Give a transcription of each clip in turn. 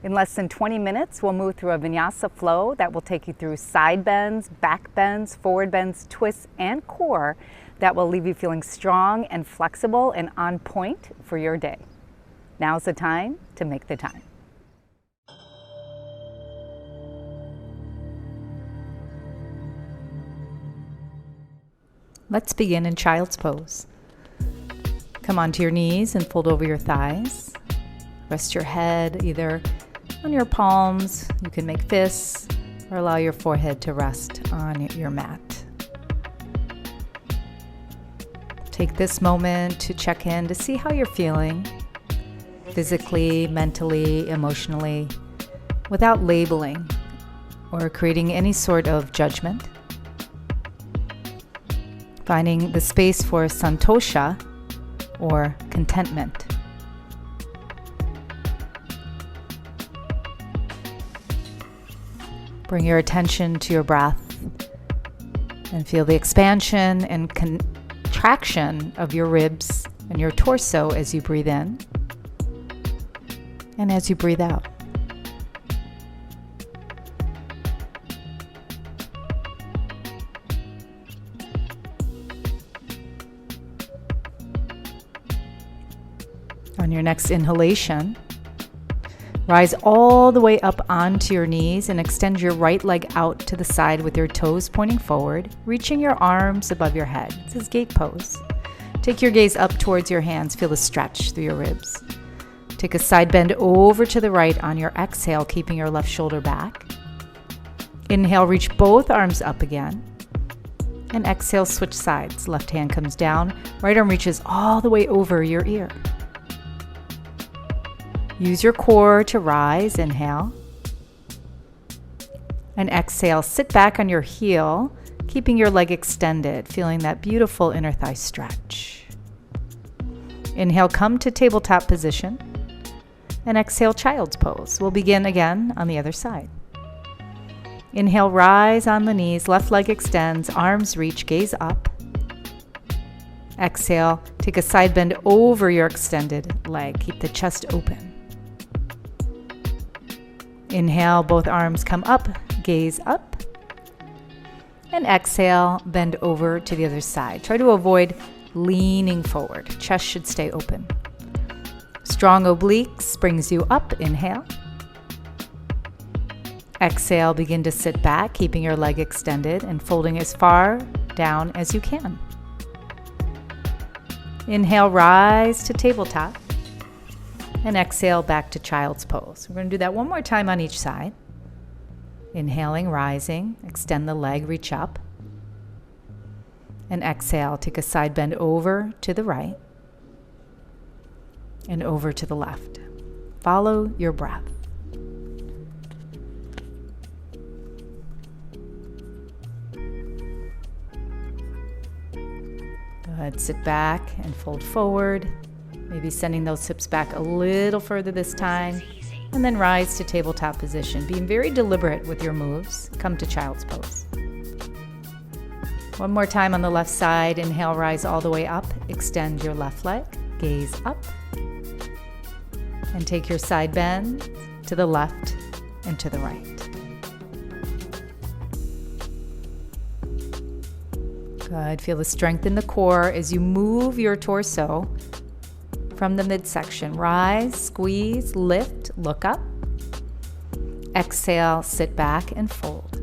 In less than 20 minutes, we'll move through a Vinyasa flow that will take you through side bends, back bends, forward bends, twists, and core that will leave you feeling strong and flexible and on point for your day. Now's the time to make the time. Let's begin in child's pose. Come onto your knees and fold over your thighs. Rest your head either on your palms, you can make fists, or allow your forehead to rest on your mat. Take this moment to check in to see how you're feeling, physically, mentally, emotionally, without labeling or creating any sort of judgment. Finding the space for santosha, or contentment. Bring your attention to your breath and feel the expansion and contraction of your ribs and your torso as you breathe in and as you breathe out. On your next inhalation, rise all the way up onto your knees and extend your right leg out to the side with your toes pointing forward, reaching your arms above your head. This is gate pose. Take your gaze up towards your hands. Feel the stretch through your ribs. Take a side bend over to the right on your exhale, keeping your left shoulder back. Inhale, reach both arms up again. And exhale, switch sides. Left hand comes down, right arm reaches all the way over your ear. Use your core to rise, inhale. And exhale, sit back on your heel, keeping your leg extended, feeling that beautiful inner thigh stretch. Inhale, come to tabletop position. And exhale, child's pose. We'll begin again on the other side. Inhale, rise on the knees, left leg extends, arms reach, gaze up. Exhale, take a side bend over your extended leg, keep the chest open. Inhale, both arms come up, gaze up. And exhale, bend over to the other side. Try to avoid leaning forward. Chest should stay open. Strong obliques brings you up. Inhale. Exhale, begin to sit back, keeping your leg extended and folding as far down as you can. Inhale, rise to tabletop. And exhale, back to child's pose. We're going to do that one more time on each side. Inhaling, rising, extend the leg, reach up. And exhale, take a side bend over to the right and over to the left. Follow your breath. Good. Sit back and fold forward. Maybe sending those hips back a little further this time, and then rise to tabletop position. Being very deliberate with your moves. Come to child's pose. One more time on the left side. Inhale, rise all the way up. Extend your left leg. Gaze up. And take your side bend to the left and to the right. Good. Feel the strength in the core as you move your torso from the midsection. Rise, squeeze, lift, look up. Exhale, sit back and fold.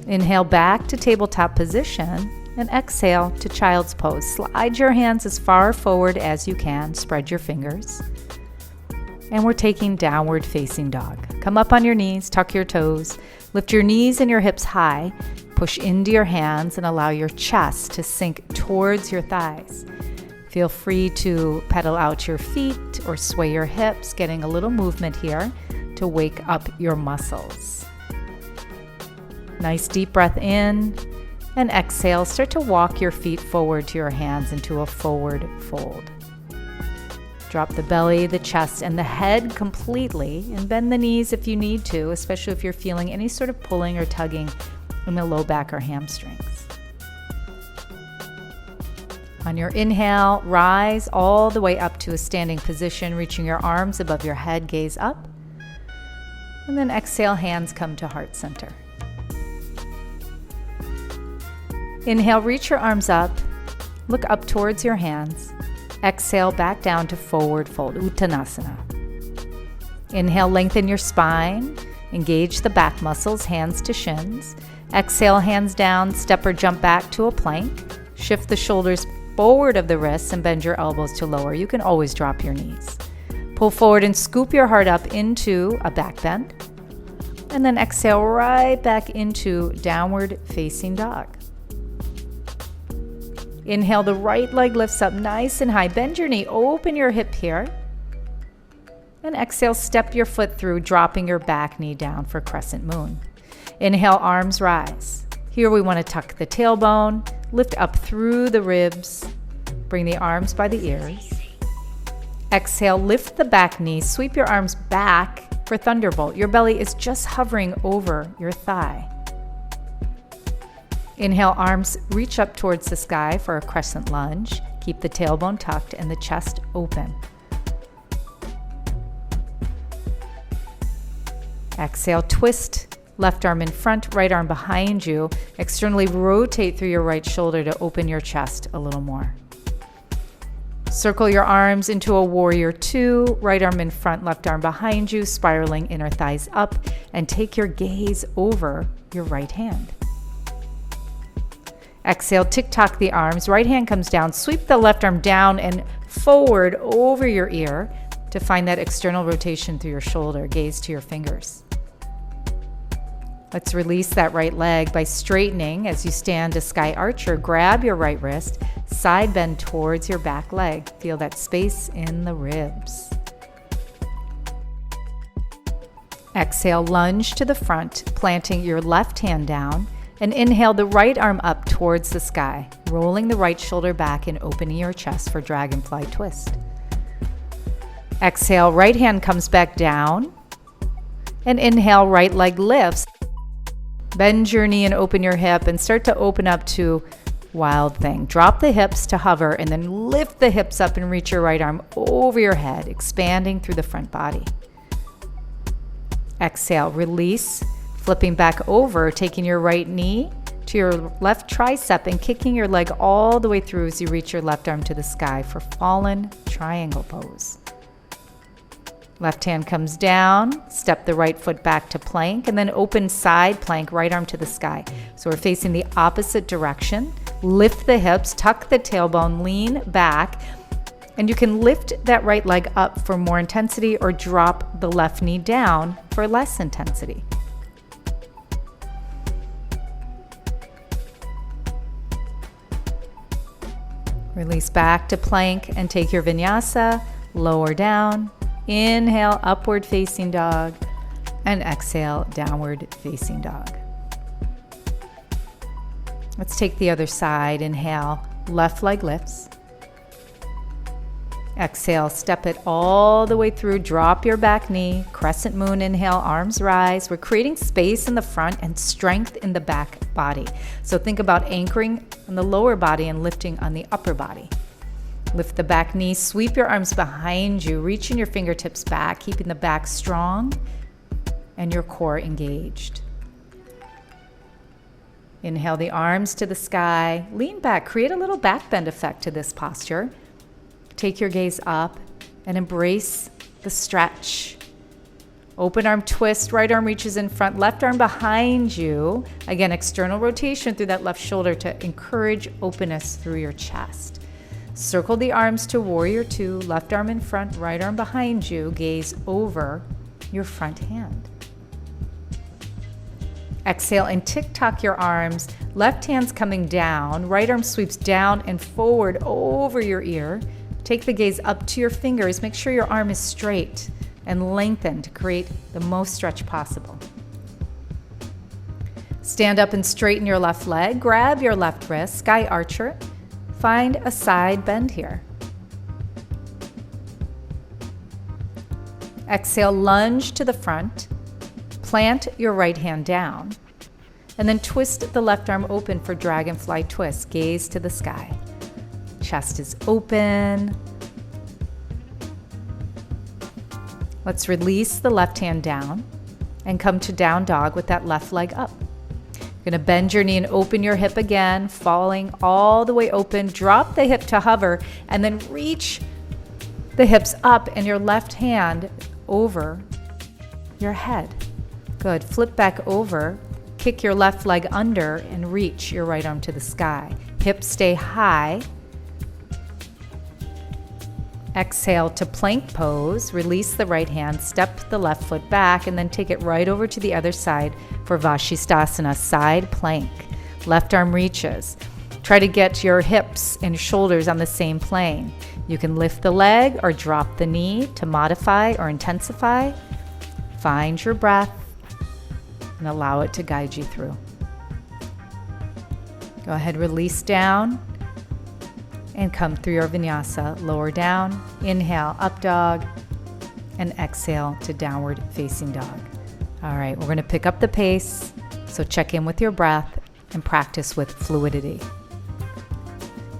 Inhale back to tabletop position and exhale to child's pose. Slide your hands as far forward as you can. Spread your fingers. And we're taking downward facing dog. Come up on your knees, tuck your toes, lift your knees and your hips high. Push into your hands and allow your chest to sink towards your thighs. Feel free to pedal out your feet or sway your hips, getting a little movement here to wake up your muscles. Nice deep breath in and exhale. Start to walk your feet forward to your hands into a forward fold. Drop the belly, the chest, and the head completely, and bend the knees if you need to, especially if you're feeling any sort of pulling or tugging in the low back or hamstrings. On your inhale, rise all the way up to a standing position, reaching your arms above your head, gaze up. And then exhale, hands come to heart center. Inhale, reach your arms up, look up towards your hands. Exhale, back down to forward fold, Uttanasana. Inhale, lengthen your spine, engage the back muscles, hands to shins. Exhale, hands down, step or jump back to a plank. Shift the shoulders forward of the wrists and bend your elbows to lower. You can always drop your knees. Pull forward and scoop your heart up into a back bend. And then exhale right back into downward facing dog. Inhale, the right leg lifts up nice and high. Bend your knee, open your hip here. And exhale, step your foot through, dropping your back knee down for crescent moon. Inhale, arms rise. Here we want to tuck the tailbone, lift up through the ribs, bring the arms by the ears. Exhale, lift the back knee, sweep your arms back for thunderbolt. Your belly is just hovering over your thigh. Inhale, arms reach up towards the sky for a crescent lunge. Keep the tailbone tucked and the chest open. Exhale, twist. Left arm in front, right arm behind you. Externally rotate through your right shoulder to open your chest a little more. Circle your arms into a warrior two, right arm in front, left arm behind you, spiraling inner thighs up, and take your gaze over your right hand. Exhale, tick-tock the arms, right hand comes down, sweep the left arm down and forward over your ear to find that external rotation through your shoulder, gaze to your fingers. Let's release that right leg by straightening as you stand to sky archer. Grab your right wrist, side bend towards your back leg. Feel that space in the ribs. Exhale, lunge to the front, planting your left hand down, and inhale the right arm up towards the sky, rolling the right shoulder back and opening your chest for dragonfly twist. Exhale, right hand comes back down, and inhale, right leg lifts. Bend your knee and open your hip and start to open up to wild thing. Drop the hips to hover and then lift the hips up and reach your right arm over your head, expanding through the front body. Exhale, release, flipping back over, taking your right knee to your left tricep and kicking your leg all the way through as you reach your left arm to the sky for fallen triangle pose. Left hand comes down, step the right foot back to plank, and then open side plank, right arm to the sky. So we're facing the opposite direction. Lift the hips, tuck the tailbone, lean back, and you can lift that right leg up for more intensity or drop the left knee down for less intensity. Release back to plank and take your vinyasa, lower down. Inhale, upward facing dog, and exhale, downward facing dog. Let's take the other side. Inhale, left leg lifts. Exhale, step it all the way through, drop your back knee, crescent moon, inhale, arms rise. We're creating space in the front and strength in the back body. So think about anchoring on the lower body and lifting on the upper body. Lift the back knee, sweep your arms behind you, reaching your fingertips back, keeping the back strong and your core engaged. Inhale the arms to the sky, lean back, create a little back bend effect to this posture. Take your gaze up and embrace the stretch. Open arm twist, right arm reaches in front, left arm behind you. Again, external rotation through that left shoulder to encourage openness through your chest. Circle the arms to warrior two, left arm in front, right arm behind you, gaze over your front hand. Exhale and tick-tock your arms, left hand's coming down, right arm sweeps down and forward over your ear. Take the gaze up to your fingers, make sure your arm is straight and lengthened to create the most stretch possible. Stand up and straighten your left leg, grab your left wrist, sky archer. Find a side bend here. Exhale, lunge to the front. Plant your right hand down. And then twist the left arm open for dragonfly twist. Gaze to the sky. chest is open. Let's release the left hand down and come to down dog with that left leg up. You're going to bend your knee and open your hip again, falling all the way open. Drop the hip to hover and then reach the hips up and your left hand over your head. Good. Flip back over, kick your left leg under and reach your right arm to the sky. Hips stay high. Exhale to plank pose. Release the right hand, step the left foot back, and then take it right over to the other side for Vashisthasana, side plank. Left arm reaches. Try to get your hips and shoulders on the same plane. You can lift the leg or drop the knee to modify or intensify. Find your breath and allow it to guide you through. Go ahead, release down. And come through your vinyasa, lower down, inhale, up dog, and exhale to downward facing dog. All right, we're gonna pick up the pace, so check in with your breath and practice with fluidity.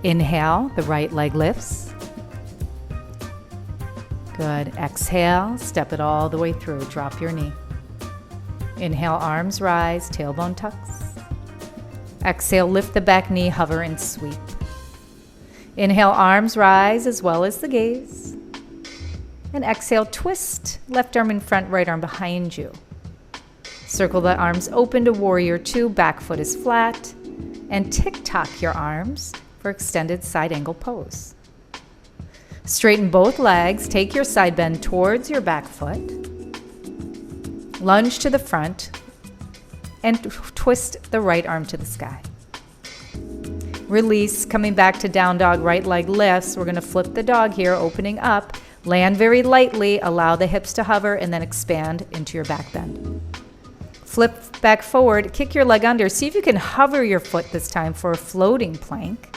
Inhale, the right leg lifts. Good, exhale, step it all the way through, drop your knee. Inhale, arms rise, tailbone tucks. Exhale, lift the back knee, hover and sweep. Inhale, arms rise as well as the gaze. And exhale, twist, left arm in front, right arm behind you. Circle the arms open to warrior two, back foot is flat. And tick-tock your arms for extended side angle pose. Straighten both legs, take your side bend towards your back foot. Lunge to the front and twist the right arm to the sky. Release, coming back to down dog, right leg lifts. We're going to flip the dog here, opening up. Land very lightly, allow the hips to hover, and then expand into your back bend. Flip back forward, kick your leg under. See if you can hover your foot this time for a floating plank.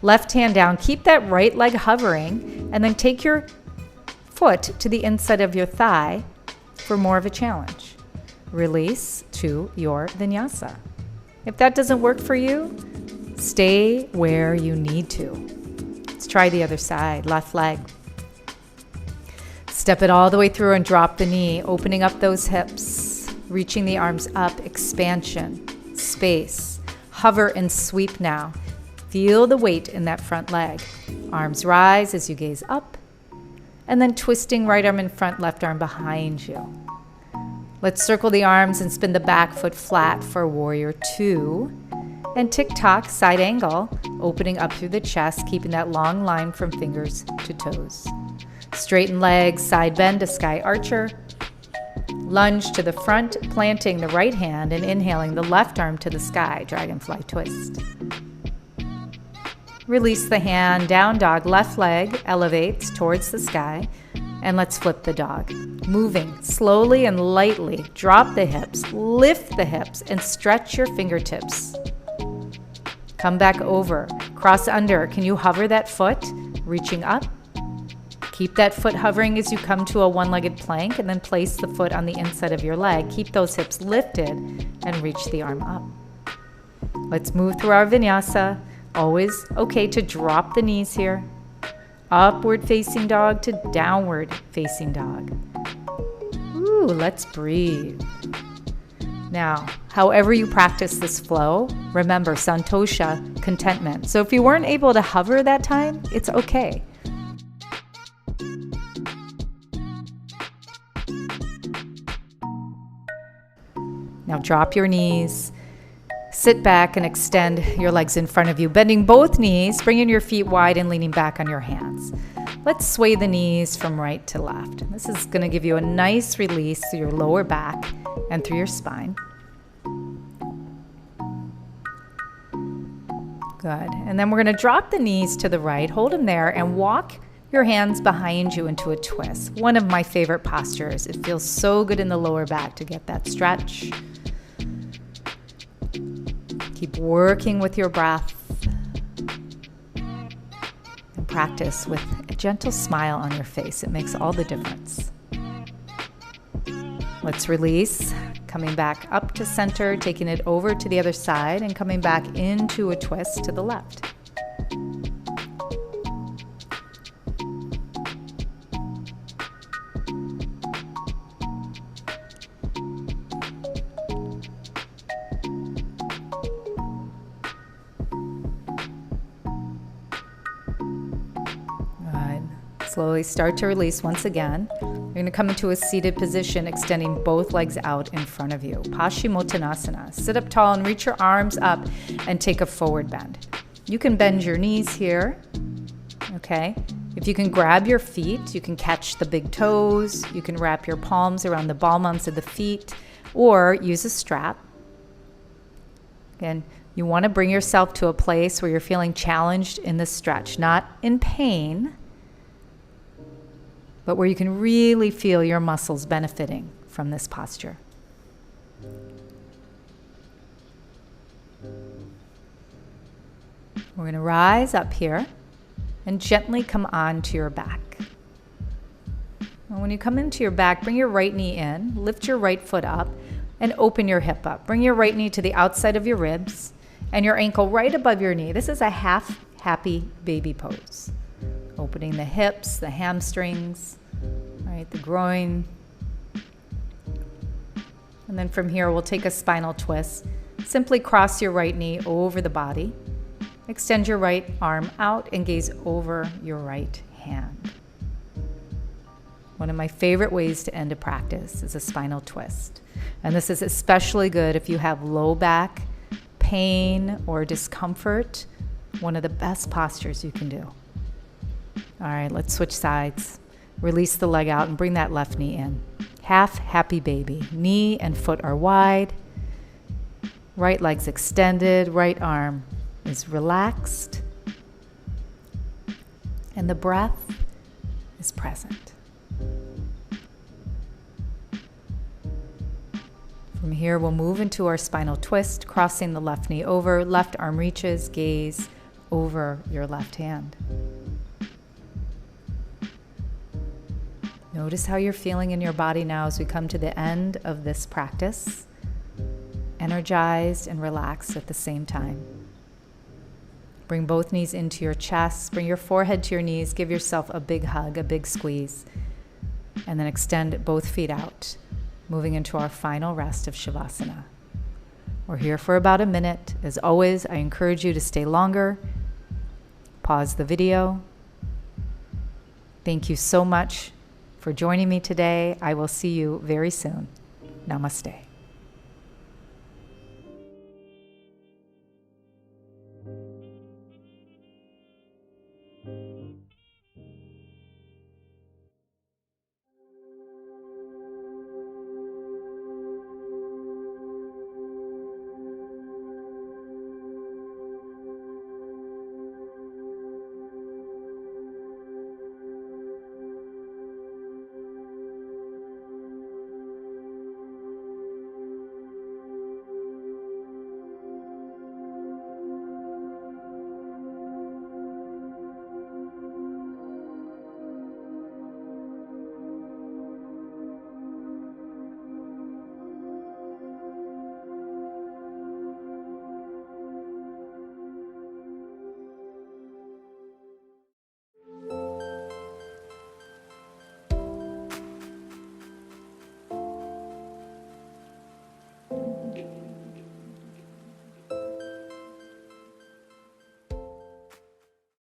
Left hand down, keep that right leg hovering, and then take your foot to the inside of your thigh for more of a challenge. Release to your vinyasa. If that doesn't work for you, stay where you need to. Let's try the other side, left leg. Step it all the way through and drop the knee, opening up those hips, reaching the arms up, expansion, space. Hover and sweep now. Feel the weight in that front leg. Arms rise as you gaze up, and then twisting right arm in front, left arm behind you. Let's circle the arms and spin the back foot flat for warrior two. And tick-tock, side angle, opening up through the chest, keeping that long line from fingers to toes. Straighten legs, side bend to sky archer. Lunge to the front, planting the right hand and inhaling the left arm to the sky, dragonfly twist. Release the hand, down dog, left leg elevates towards the sky. And let's flip the dog. Moving slowly and lightly, drop the hips, lift the hips, and stretch your fingertips. Come back over, cross under. Can you hover that foot, reaching up? Keep that foot hovering as you come to a one-legged plank, and then place the foot on the inside of your leg. Keep those hips lifted and reach the arm up. Let's move through our vinyasa. Always okay to drop the knees here. Upward facing dog to downward facing dog. Ooh, let's breathe. Now, however you practice this flow, remember santosha, contentment. So if you weren't able to hover that time, it's okay. Now drop your knees, sit back and extend your legs in front of you, bending both knees, bringing your feet wide and leaning back on your hands. Let's sway the knees from right to left. This is going to give you a nice release through your lower back and through your spine. Good. And then we're going to drop the knees to the right, hold them there, and walk your hands behind you into a twist. One of my favorite postures. It feels so good in the lower back to get that stretch. Keep working with your breath. And practice with a gentle smile on your face. It makes all the difference. Let's release. Coming back up to center, taking it over to the other side, and coming back into a twist to the left. Slowly start to release once again. You're going to come into a seated position, extending both legs out in front of you. Paschimottanasana. Sit up tall and reach your arms up and take a forward bend. You can bend your knees here, okay? If you can grab your feet, you can catch the big toes. You can wrap your palms around the ball mounts of the feet or use a strap. Again, you want to bring yourself to a place where you're feeling challenged in the stretch, not in pain, but where you can really feel your muscles benefiting from this posture. We're going to rise up here and gently come onto your back. And when you come into your back, bring your right knee in, lift your right foot up, and open your hip up. Bring your right knee to the outside of your ribs and your ankle right above your knee. This is a half happy baby pose. Opening the hips, the hamstrings, right, the groin. And then from here, we'll take a spinal twist. Simply cross your right knee over the body. Extend your right arm out and gaze over your right hand. One of my favorite ways to end a practice is a spinal twist. And this is especially good if you have low back pain or discomfort. One of the best postures you can do. All right, let's switch sides. Release the leg out and bring that left knee in. Half happy baby. Knee and foot are wide. Right leg's extended. Right arm is relaxed. And the breath is present. From here, we'll move into our spinal twist, crossing the left knee over, left arm reaches, gaze over your left hand. Notice how you're feeling in your body now as we come to the end of this practice, energized and relaxed at the same time. Bring both knees into your chest, bring your forehead to your knees, give yourself a big hug, a big squeeze, and then extend both feet out. Moving into our final rest of Shavasana. We're here for about a minute. As always, I encourage you to stay longer. Pause the video. Thank you so much for joining me today. I will see you very soon. Namaste.